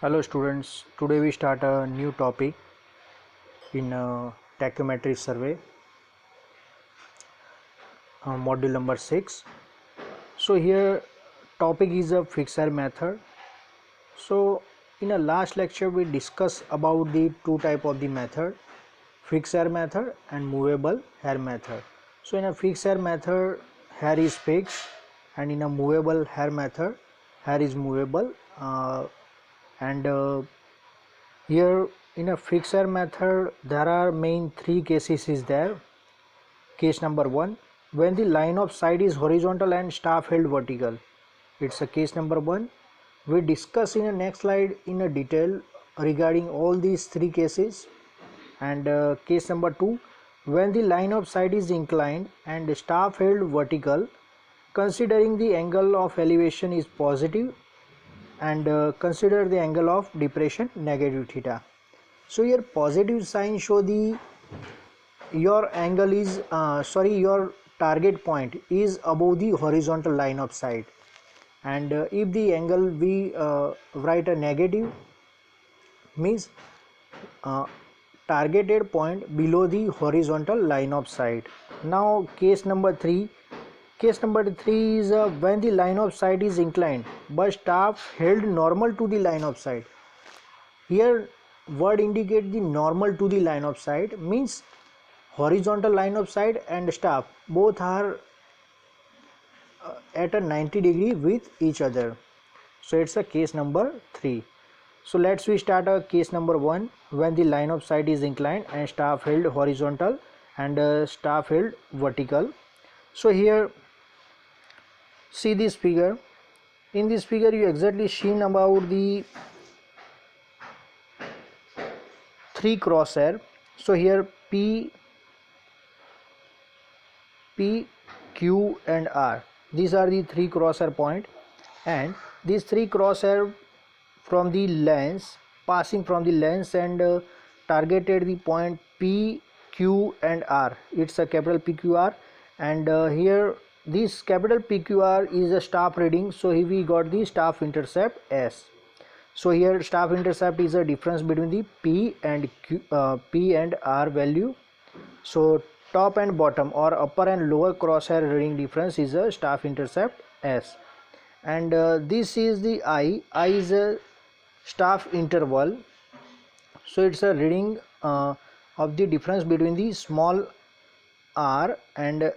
Hello students, today we start a new topic in tachometry survey, module number 6. So here topic is a fixed method. So in a last lecture we discussed about the two type of the method, fixed method and movable hair method. So in a fixed method hair is fixed, and in a movable hair method hair is movable, and here in a fixed method there are main three cases is there. Case number 1, when the line of sight is horizontal and staff held vertical. It's a case number 1. We discuss in the next slide in a detail regarding all these three cases. And case number 2, when the line of sight is inclined and staff held vertical, considering the angle of elevation is positive, and consider the angle of depression negative theta. So here positive sign show the your angle is your target point is above the horizontal line of sight, and if the angle we write a negative means uh, targeted point below the horizontal line of sight. Now case number 3, is when the line of sight is inclined but staff held normal to the line of sight. Here word indicate the normal to the line of sight means horizontal line of sight and staff both are at a 90 degree with each other. So it's a case number 3. So let's we start a case number 1, when the line of sight is inclined and staff held horizontal and staff held vertical. So here see this figure. In this figure you exactly seen about the 3 crosshair. So here P, Q and R, these are the 3 crosshair point, and these 3 crosshair from the lens, passing from the lens and targeted the point P, Q and R. It's a capital PQR, and here this capital PQR is a staff reading, so here we got the staff intercept S. So here staff intercept is a difference between the P and P and R value. So top and bottom or upper and lower crosshair reading difference is a staff intercept S, and this is the I is a staff interval. So it's a reading of the difference between the small r and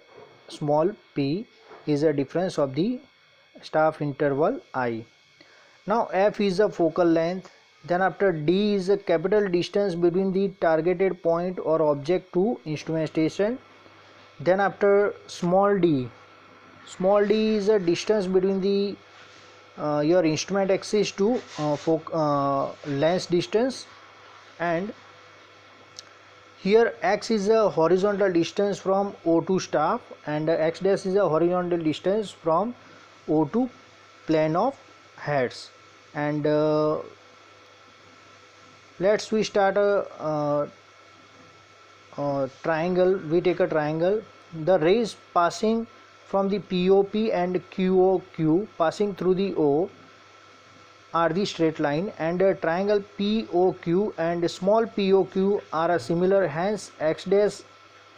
small p is a difference of the staff interval I. Now f is a focal length, then after d is a capital distance between the targeted point or object to instrument station, then after small d is a distance between the your instrument axis to lens distance, and here x is a horizontal distance from O to staff, and x dash is a horizontal distance from O to plane of heads. And let's we start a triangle. We take a triangle, the rays passing from the POP and QOQ passing through the O are the straight line, and triangle POQ and small POQ are a similar, hence x dash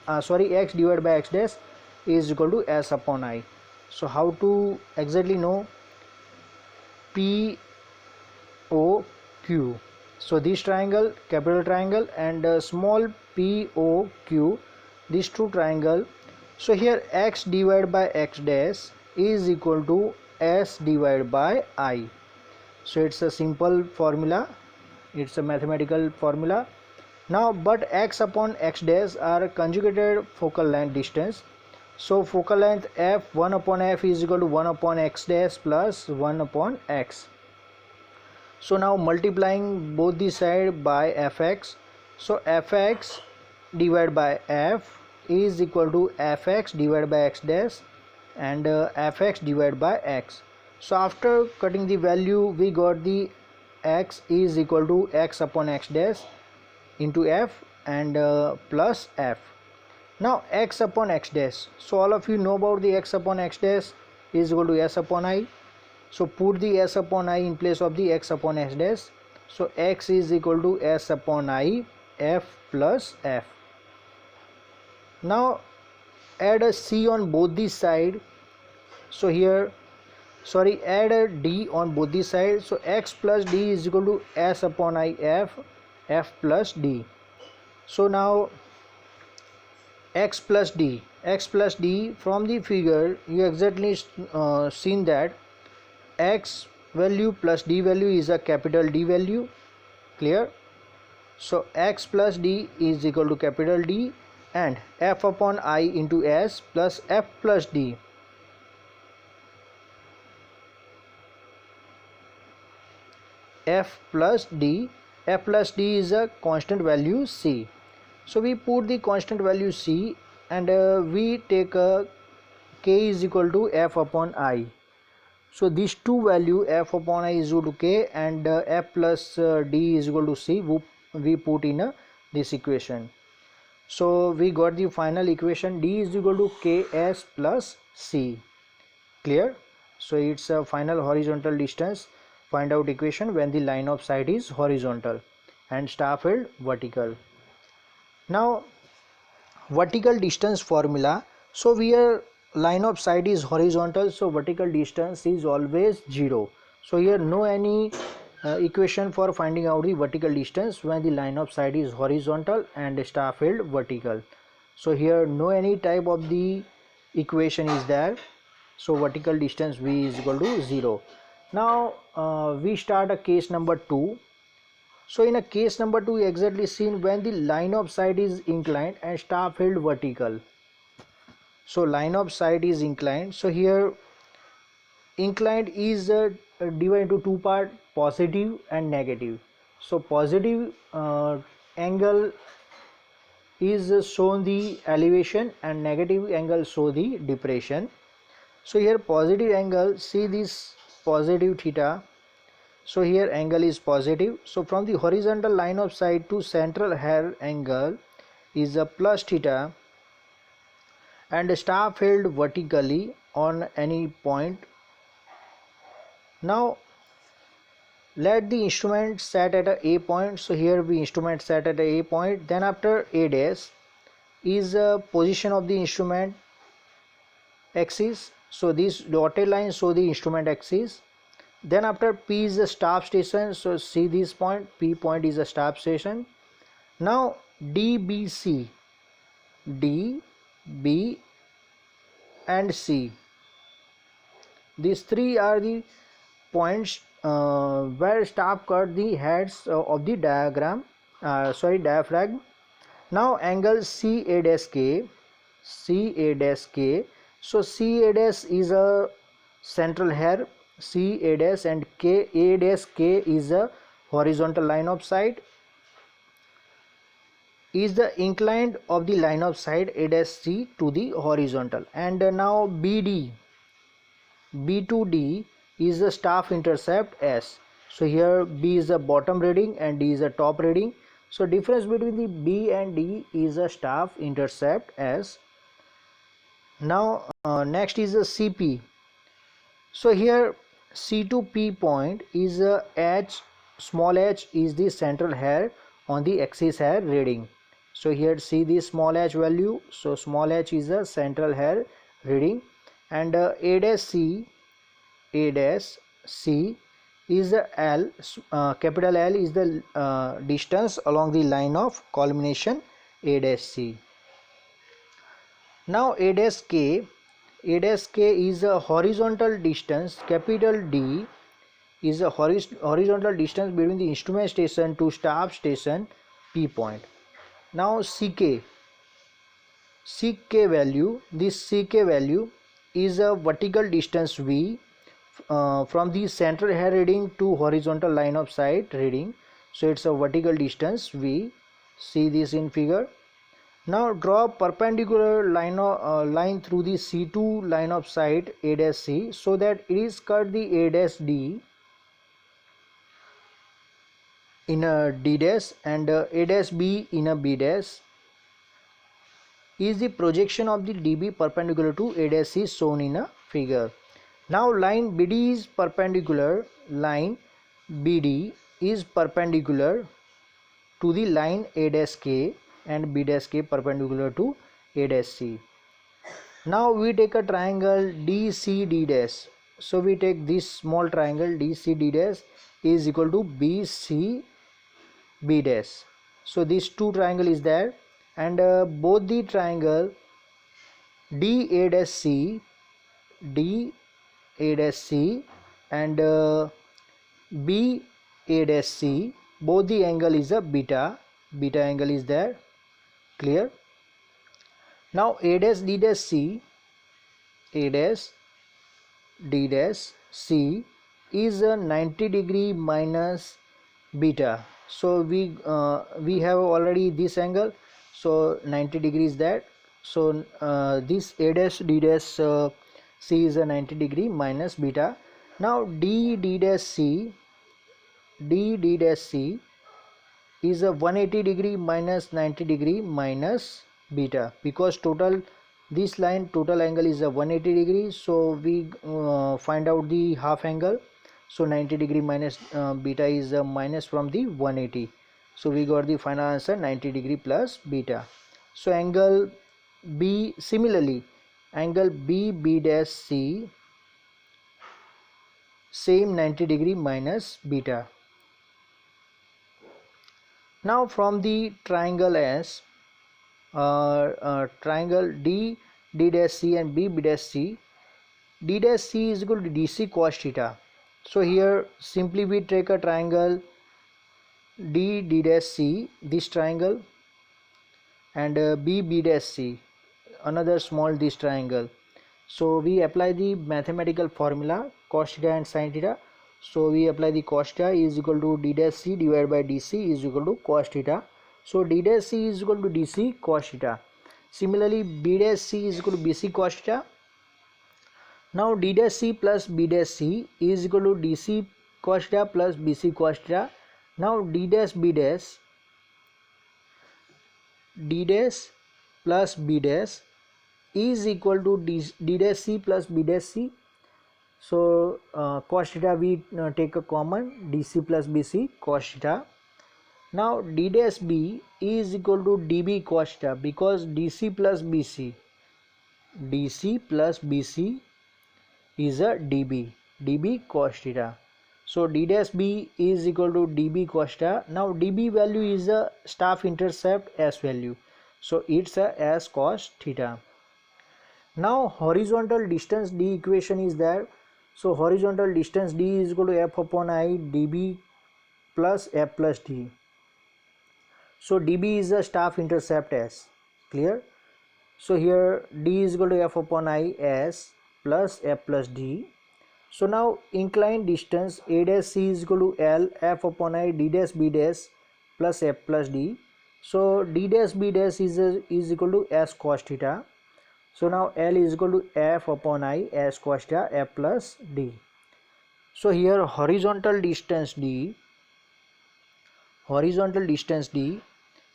x divided by x dash is equal to S upon I. So how to exactly know POQ? So this triangle, capital triangle, and small POQ, these two triangle. So here x divided by x dash is equal to S divided by I. So it's a simple formula, it's a mathematical formula. Now but x upon x dash are conjugated focal length distance. So focal length f, 1 upon f is equal to 1 upon x dash plus 1 upon x. So now multiplying both the side by fx, so fx divided by f is equal to fx divided by x dash and fx divided by x. So after cutting the value we got the x is equal to x upon x dash into f and plus f. Now x upon x dash, so all of you know about the x upon x dash is equal to S upon I. So put the S upon I in place of the x upon x dash. So x is equal to s upon I f plus f. Now add a c on both the side. So here, sorry, add a d on both the sides. So x plus d is equal to s upon I f plus d. So now x plus d, from the figure you exactly seen that x value plus d value is a capital D value. Clear? So x plus d is equal to capital D, and f upon I into s plus f plus d. F plus d is a constant value c. So we put the constant value c, and we take k is equal to f upon I. So these two value f upon I is equal to k, and f plus d is equal to c, we put in this equation. So we got the final equation, d is equal to ks plus c. Clear? So it's a final horizontal distance find out equation when the line of sight is horizontal and star field vertical. Now vertical distance formula. So where line of sight is horizontal, so vertical distance is always 0. So here no any equation for finding out the vertical distance when the line of sight is horizontal and star field vertical. So here no any type of the equation is there. So vertical distance v is equal to 0. Now we start a case number 2. So in a case number 2, exactly seen when the line of sight is inclined and star field vertical. So line of sight is inclined. So here inclined is divided into two parts, positive and negative. So positive angle is shown the elevation, and negative angle show the depression. So here positive angle, see this positive theta. So here angle is positive. So from the horizontal line of sight to central hair angle is a plus theta, and star field vertically on any point. Now let the instrument set at a point. So here we instrument set at a point. Then after a dash is a position of the instrument axis. So this dotted line show the instrument axis. Then after P is the stop station. So see this point, P point is a stop station. Now DBC, D, B and C, these three are the points where stop cut the heads of the diaphragm. Now angle CA dash K, CA dash K. So CA dash is a central hair, CA dash, and A dash K is a horizontal line of sight, is the inclined of the line of sight A dash C to the horizontal. And now BD, B to D is the staff intercept S. So here B is the bottom reading and D is the top reading. So difference between the B and D is a staff intercept S. Now next is the CP. So here C to P point is a H, small h is the central hair on the axis hair reading. So here see the small h value. So small h is a central hair reading, and A dash C is the L, capital L is the distance along the line of culmination A dash C. Now A dash K is a horizontal distance, capital D is a horizontal distance between the instrument station to stop station P point. Now CK value, this CK value is a vertical distance V from the central hair reading to horizontal line of sight reading. So it's a vertical distance V. See this in figure. Now draw perpendicular line through the C2 line of sight A dash C, so that it is cut the A dash D in a D dash, and A dash B in a B dash. Is the projection of the DB perpendicular to A dash C shown in a figure. Now line BD is perpendicular line BD is perpendicular to the line A dash K and B dash K perpendicular to A dash C. Now we take a triangle DCD dash. So we take this small triangle DCD dash is equal to BCB dash. So this two triangle is there, and both the triangle DA dash C, DA dash C and BA dash C, both the angle is a beta angle is there. Clear? Now A dash D dash C, A dash D dash C is a 90 degree minus beta. So we have already this angle, so 90 degrees that. So this A dash D dash C is a 90 degree minus beta. Now D dash C is a 180 degree minus 90 degree minus beta, because total this line total angle is a 180 degree. So we find out the half angle. So 90 degree minus beta is a minus from the 180. So we got the final answer 90 degree plus beta. So angle B, similarly angle B dash C, same 90 degree minus beta. Now from the triangle S, triangle D dash C and B dash C, D dash C is equal to DC cos theta. So here simply we take a triangle D dash C, this triangle, and B dash C, another small this triangle. So we apply the mathematical formula cos theta and sin theta. So we apply the cos theta is equal to D dash C divided by DC is equal to cos theta. So D dash C is equal to DC cos theta. Similarly B dash C is equal to BC cos theta. Now D dash C plus B dash C is equal to DC cos theta plus BC cos theta. Now D dash plus B dash is equal to D dash C plus B dash C. So cos theta we take a common, DC plus BC cos theta. Now D dash B is equal to DB cos theta, because DC plus BC is a DB cos theta. So D dash B is equal to DB cos theta. Now DB value is a staff intercept S value, so it's a S cos theta. Now horizontal distance D equation is there. So horizontal distance D is equal to F upon I DB plus F plus D. So DB is a staff intercept S. Clear? So here D is equal to F upon I S plus F plus D. So now inclined distance A dash C is equal to L F upon I D dash B dash plus F plus D. So D dash B dash is equal to S cos theta. So now L is equal to F upon I S cos theta F plus D. So here horizontal distance D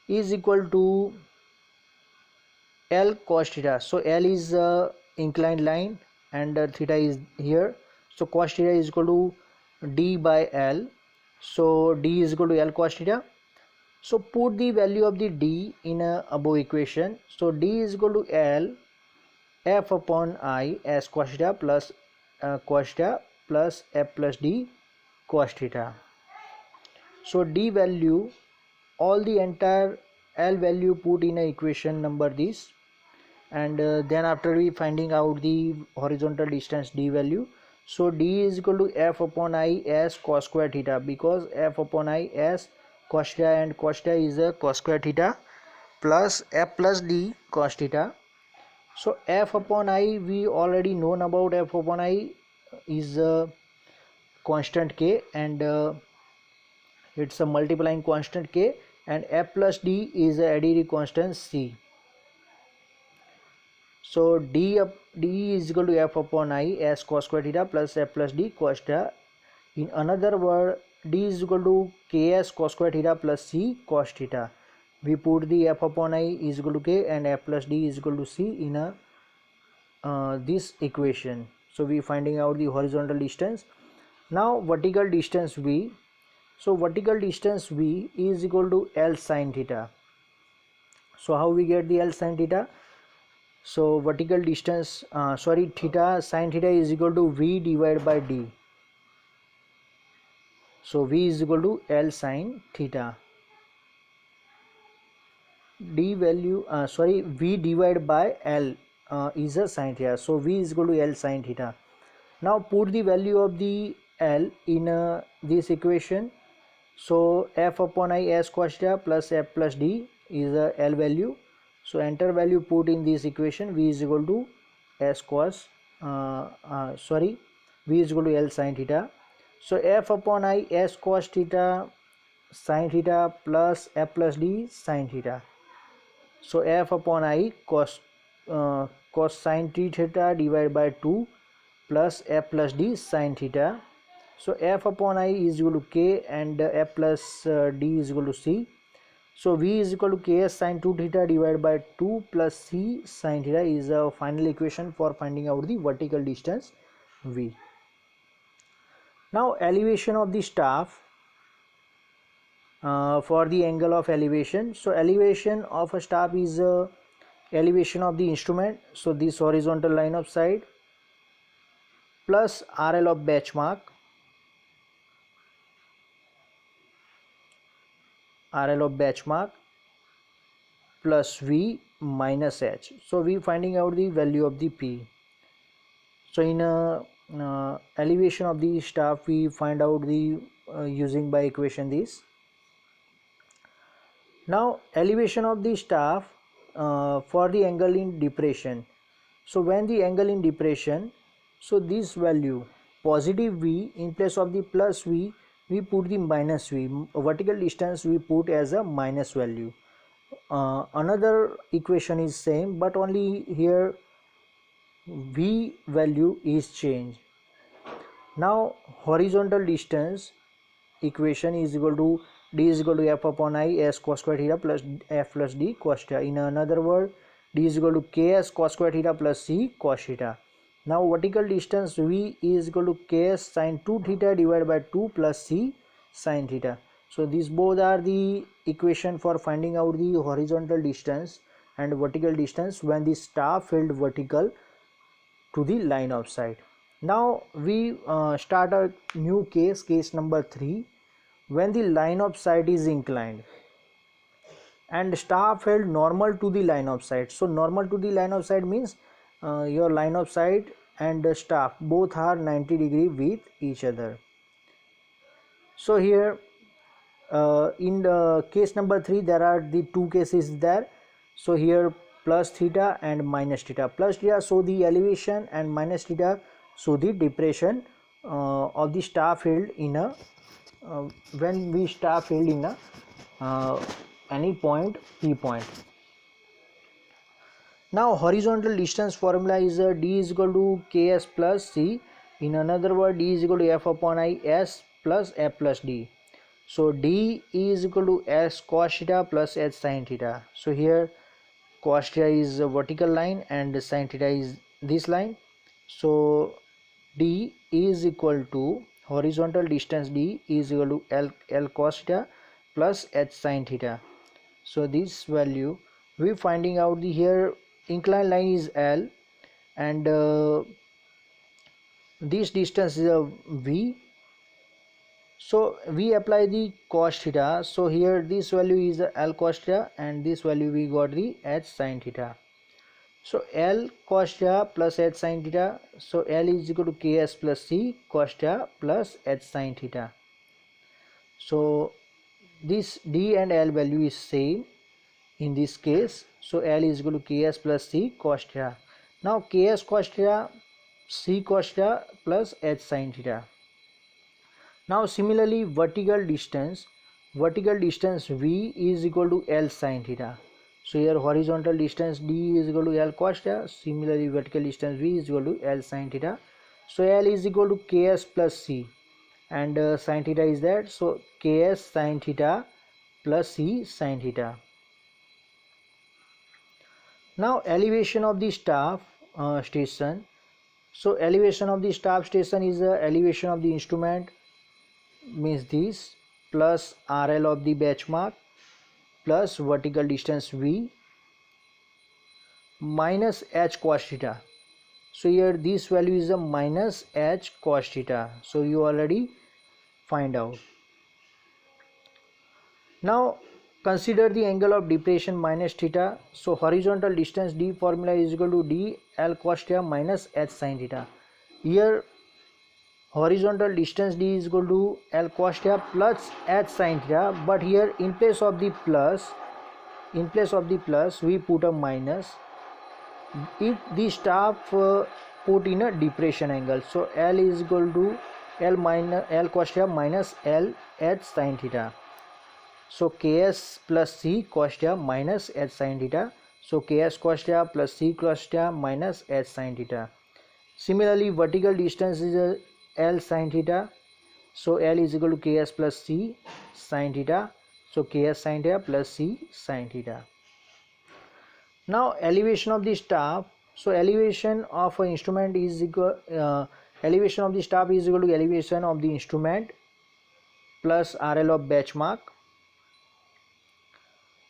is equal to L cos theta. So L is inclined line and theta is here. So cos theta is equal to D by L. So D is equal to L cos theta. So put the value of the D in a above equation. So D is equal to L F upon I S cos theta plus F plus D cos theta. So D value, all the entire L value put in a equation number this, and then after we finding out the horizontal distance D value. So D is equal to F upon I S cos square theta, because F upon I S cos theta and cos theta is a cos square theta plus F plus D cos theta. So F upon I, we already known about F upon I is a constant K, and it's a multiplying constant K, and F plus D is a additive constant C. So D is equal to F upon I S cos square theta plus F plus D cos theta. In another word, D is equal to Ks cos square theta plus C cos theta. We put the F upon I is equal to K and F plus D is equal to C in a this equation. So we finding out the horizontal distance. Now vertical distance V. So vertical distance V is equal to L sin theta. So how we get the L sin theta? So vertical distance, theta sin theta is equal to V divided by D. So V is equal to L sin theta. D value, V divided by L is a sin theta. So V is equal to L sin theta. Now put the value of the L in this equation. So f upon I s cos theta plus f plus d is a L value. So enter value put in this equation. V is equal to s cos V is equal to L sin theta. So f upon I s cos theta sin theta plus f plus d sin theta. So f upon I cos sin t theta divided by 2 plus f plus d sin theta. So f upon I is equal to k and f plus d is equal to c. So v is equal to ks sin 2 theta divided by 2 plus c sin theta is a final equation for finding out the vertical distance v. Now elevation of the staff for the angle of elevation. So elevation of a staff is elevation of the instrument. So this horizontal line of sight plus RL of benchmark, plus V minus H. So we finding out the value of the P. So in a elevation of the staff we find out the using by equation this. Now elevation of the staff for the angle in depression. So when the angle in depression, so this value positive V in place of the plus V we put the minus V. Vertical distance we put as a minus value. Another equation is same, but only here V value is changed. Now horizontal distance equation is equal to d is equal to f upon I s cos square theta plus f plus d cos theta. In another word, d is equal to ks cos square theta plus c cos theta. Now vertical distance v is equal to ks sin 2 theta divided by 2 plus c sin theta. So these both are the equation for finding out the horizontal distance and vertical distance when the staff held vertical to the line of sight. Now we start a new case number 3, when the line of sight is inclined and staff held normal to the line of sight. So normal to the line of sight means your line of sight and the staff both are 90 degree with each other. So here in the case number 3 there are the two cases there. So here plus theta and minus theta. Plus theta show the elevation and minus theta show the depression of the staff held in a when we staff held in a any point P point. Now horizontal distance formula is d is equal to ks plus c. In another word, d is equal to f upon I s plus f plus d. So d is equal to s cos theta plus h sin theta. So here cos theta is a vertical line and sin theta is this line. So d is equal to horizontal distance d is equal to L cos theta plus h sin theta. So this value we finding out the here inclined line is L and this distance is a V. So we apply the cos theta. So here this value is L cos theta and this value we got the H sin theta. So L cos theta plus H sin theta. So L is equal to Ks plus C cos theta plus H sin theta. So this D and L value is same in this case. So L is equal to Ks plus C cos theta. Now Ks cos theta, C cos theta plus H sin theta. Now similarly vertical distance V is equal to L sin theta. So here horizontal distance D is equal to L cos theta. Similarly vertical distance V is equal to L sin theta. So L is equal to Ks plus C and sin theta is that. So Ks sin theta plus C sin theta. Now elevation of the staff station. So elevation of the staff station is elevation of the instrument, means this. plus RL of the benchmark plus vertical distance V minus h cos theta. So here this value is a minus h cos theta. So you already find out. Now consider the angle of depression minus theta. So horizontal distance D formula is equal to D L cos theta minus h sin theta. Here horizontal distance D is equal to L cos theta plus h sin theta, but here in place of the plus we put a minus. If the staff put in a depression angle, so L is equal to L minus L cos theta minus L h sin theta. So Ks plus C cos theta minus h sin theta. So Ks cos theta plus C cos theta minus h sin theta. Similarly, vertical distance is L sin theta. So L is equal to Ks plus C sin theta. So Ks sin theta plus C sin theta. Now elevation of the staff. So elevation of an instrument is equal elevation of the staff is equal to elevation of the instrument plus RL of benchmark.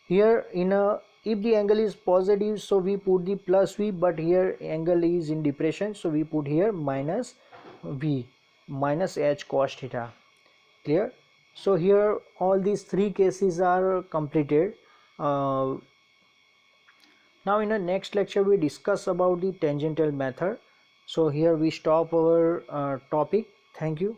Here if the angle is positive, so we put the plus V, but here angle is in depression, so we put here minus V minus h cos theta. Clear? So here all these three cases are completed. Now in the next lecture we discuss about the tangential method. So here we stop our topic. Thank you.